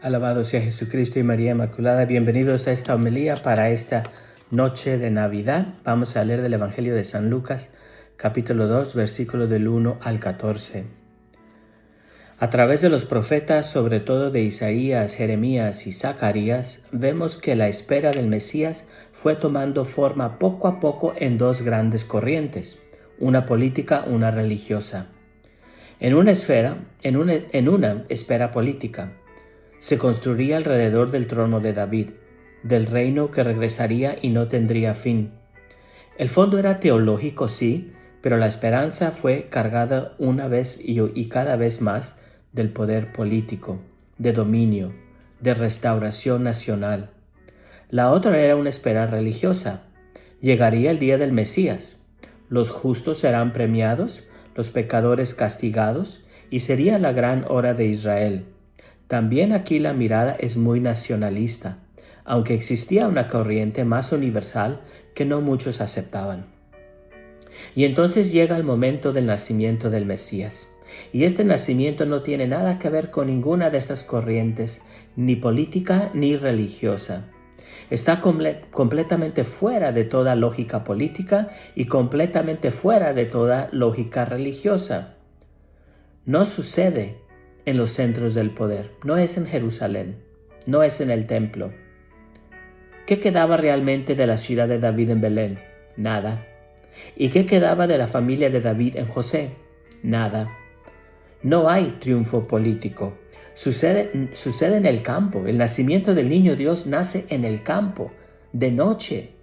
Alabado sea Jesucristo y María Inmaculada. Bienvenidos a esta homilía para esta noche de Navidad. Vamos a leer del Evangelio de San Lucas, capítulo 2, versículo del 1 al 14. A través de los profetas, sobre todo de Isaías, Jeremías y Zacarías, vemos que la espera del Mesías fue tomando forma poco a poco en dos grandes corrientes, una política, una religiosa. En una esfera política, se construiría alrededor del trono de David, del reino que regresaría y no tendría fin. El fondo era teológico, sí, pero la esperanza fue cargada una vez y cada vez más del poder político, de dominio, de restauración nacional. La otra era una espera religiosa. Llegaría el día del Mesías. Los justos serán premiados, los pecadores castigados, y sería la gran hora de Israel. También aquí la mirada es muy nacionalista, aunque existía una corriente más universal que no muchos aceptaban. Y entonces llega el momento del nacimiento del Mesías. Y este nacimiento no tiene nada que ver con ninguna de estas corrientes, ni política ni religiosa. Está completamente fuera de toda lógica política y completamente fuera de toda lógica religiosa. No sucede en los centros del poder, no es en Jerusalén, no es en el templo. ¿Qué quedaba realmente de la ciudad de David en Belén? Nada. ¿Y qué quedaba de la familia de David en José? Nada. No hay triunfo político. Sucede en el campo. El nacimiento del niño Dios nace en el campo, de noche,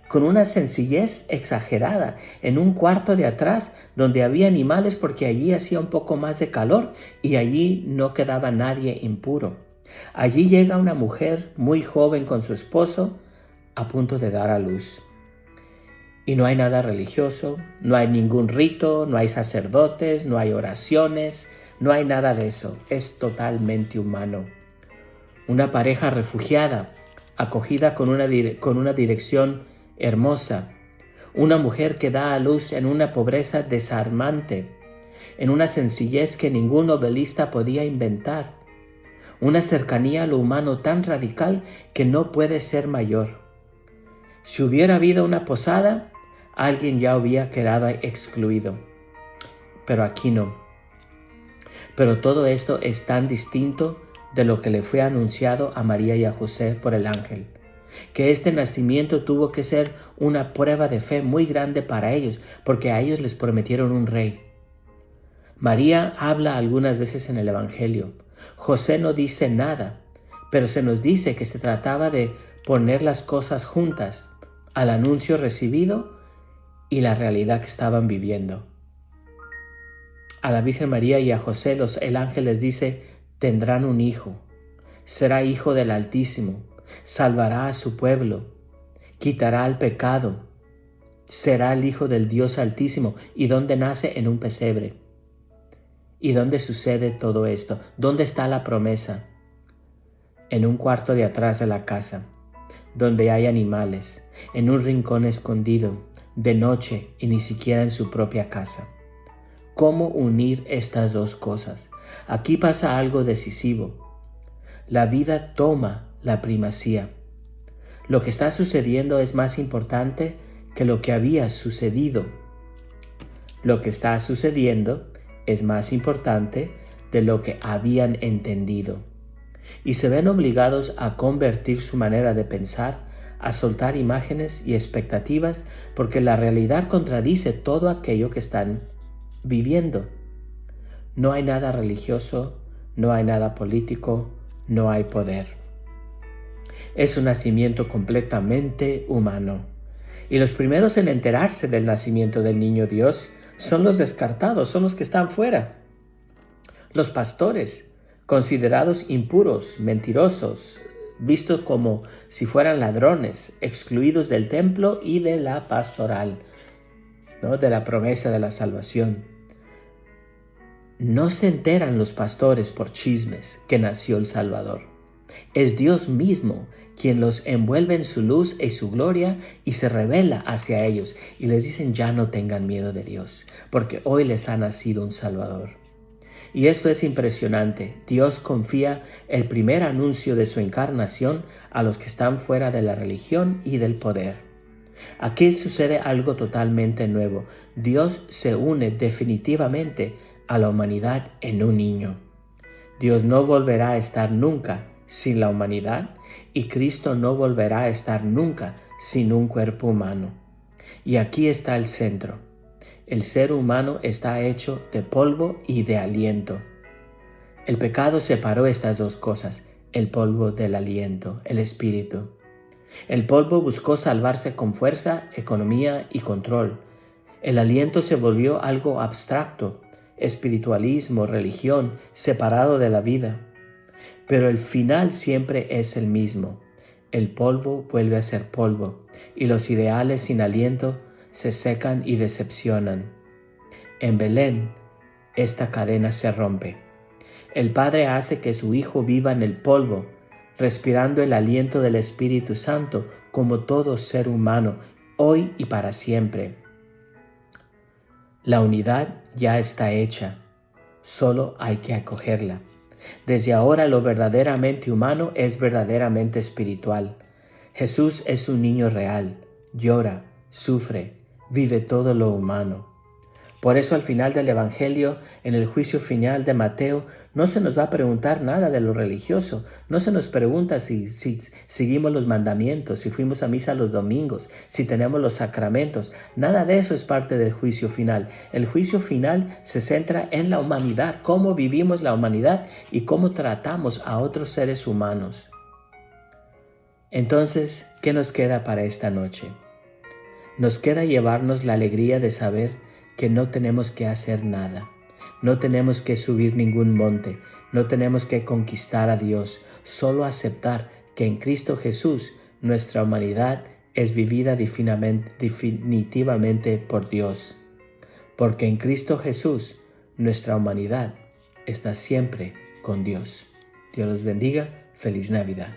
con una sencillez exagerada, en un cuarto de atrás donde había animales porque allí hacía un poco más de calor y allí no quedaba nadie impuro. Allí llega una mujer muy joven con su esposo a punto de dar a luz. Y no hay nada religioso, no hay ningún rito, no hay sacerdotes, no hay oraciones, no hay nada de eso. Es totalmente humano. Una pareja refugiada, acogida con una dirección hermosa, una mujer que da a luz en una pobreza desarmante, en una sencillez que ningún novelista podía inventar, una cercanía a lo humano tan radical que no puede ser mayor. Si hubiera habido una posada, alguien ya hubiera quedado excluido, pero aquí no. Pero todo esto es tan distinto de lo que le fue anunciado a María y a José por el ángel, que este nacimiento tuvo que ser una prueba de fe muy grande para ellos, porque a ellos les prometieron un rey. María habla algunas veces en el Evangelio. José no dice nada, pero se nos dice que se trataba de poner las cosas juntas al anuncio recibido y la realidad que estaban viviendo. A la Virgen María y a José el ángel les dice: tendrán un hijo, será hijo del Altísimo, salvará a su pueblo, quitará el pecado, será el Hijo del Dios Altísimo. ¿Y dónde nace? En un pesebre. ¿Y dónde sucede todo esto? ¿Dónde está la promesa? En un cuarto de atrás de la casa, donde hay animales, en un rincón escondido, de noche y ni siquiera en su propia casa. ¿Cómo unir estas dos cosas? Aquí pasa algo decisivo. La vida toma la primacía. Lo que está sucediendo es más importante que lo que había sucedido. Lo que está sucediendo es más importante de lo que habían entendido. Y se ven obligados a convertir su manera de pensar, a soltar imágenes y expectativas, porque la realidad contradice todo aquello que están viviendo. No hay nada religioso, no hay nada político, no hay poder. Es un nacimiento completamente humano. Y los primeros en enterarse del nacimiento del niño Dios son los descartados, son los que están fuera. Los pastores, considerados impuros, mentirosos, vistos como si fueran ladrones, excluidos del templo y de la pastoral, ¿no? De la promesa de la salvación. No se enteran los pastores por chismes que nació el Salvador. Es Dios mismo quien los envuelve en su luz y su gloria y se revela hacia ellos y les dicen: ya no tengan miedo de Dios, porque hoy les ha nacido un Salvador. Y esto es impresionante. Dios confía el primer anuncio de su encarnación a los que están fuera de la religión y del poder. Aquí sucede algo totalmente nuevo. Dios se une definitivamente a la humanidad en un niño. Dios no volverá a estar nunca sin la humanidad y Cristo no volverá a estar nunca sin un cuerpo humano. Y aquí está el centro. El ser humano está hecho de polvo y de aliento. El pecado separó estas dos cosas, el polvo del aliento, el espíritu. El polvo buscó salvarse con fuerza, economía y control. El aliento se volvió algo abstracto, espiritualismo, religión, separado de la vida. Pero el final siempre es el mismo. El polvo vuelve a ser polvo y los ideales sin aliento se secan y decepcionan. En Belén, esta cadena se rompe. El Padre hace que su Hijo viva en el polvo, respirando el aliento del Espíritu Santo como todo ser humano, hoy y para siempre. La unidad ya está hecha, solo hay que acogerla. Desde ahora lo verdaderamente humano es verdaderamente espiritual. Jesús es un niño real, llora, sufre, vive todo lo humano. Por eso al final del Evangelio, en el juicio final de Mateo, no se nos va a preguntar nada de lo religioso. No se nos pregunta si seguimos los mandamientos, si fuimos a misa los domingos, si tenemos los sacramentos. Nada de eso es parte del juicio final. El juicio final se centra en la humanidad, cómo vivimos la humanidad y cómo tratamos a otros seres humanos. Entonces, ¿qué nos queda para esta noche? Nos queda llevarnos la alegría de saber que no tenemos que hacer nada, no tenemos que subir ningún monte, no tenemos que conquistar a Dios, solo aceptar que en Cristo Jesús nuestra humanidad es vivida definitivamente por Dios, porque en Cristo Jesús nuestra humanidad está siempre con Dios. Dios los bendiga, feliz Navidad.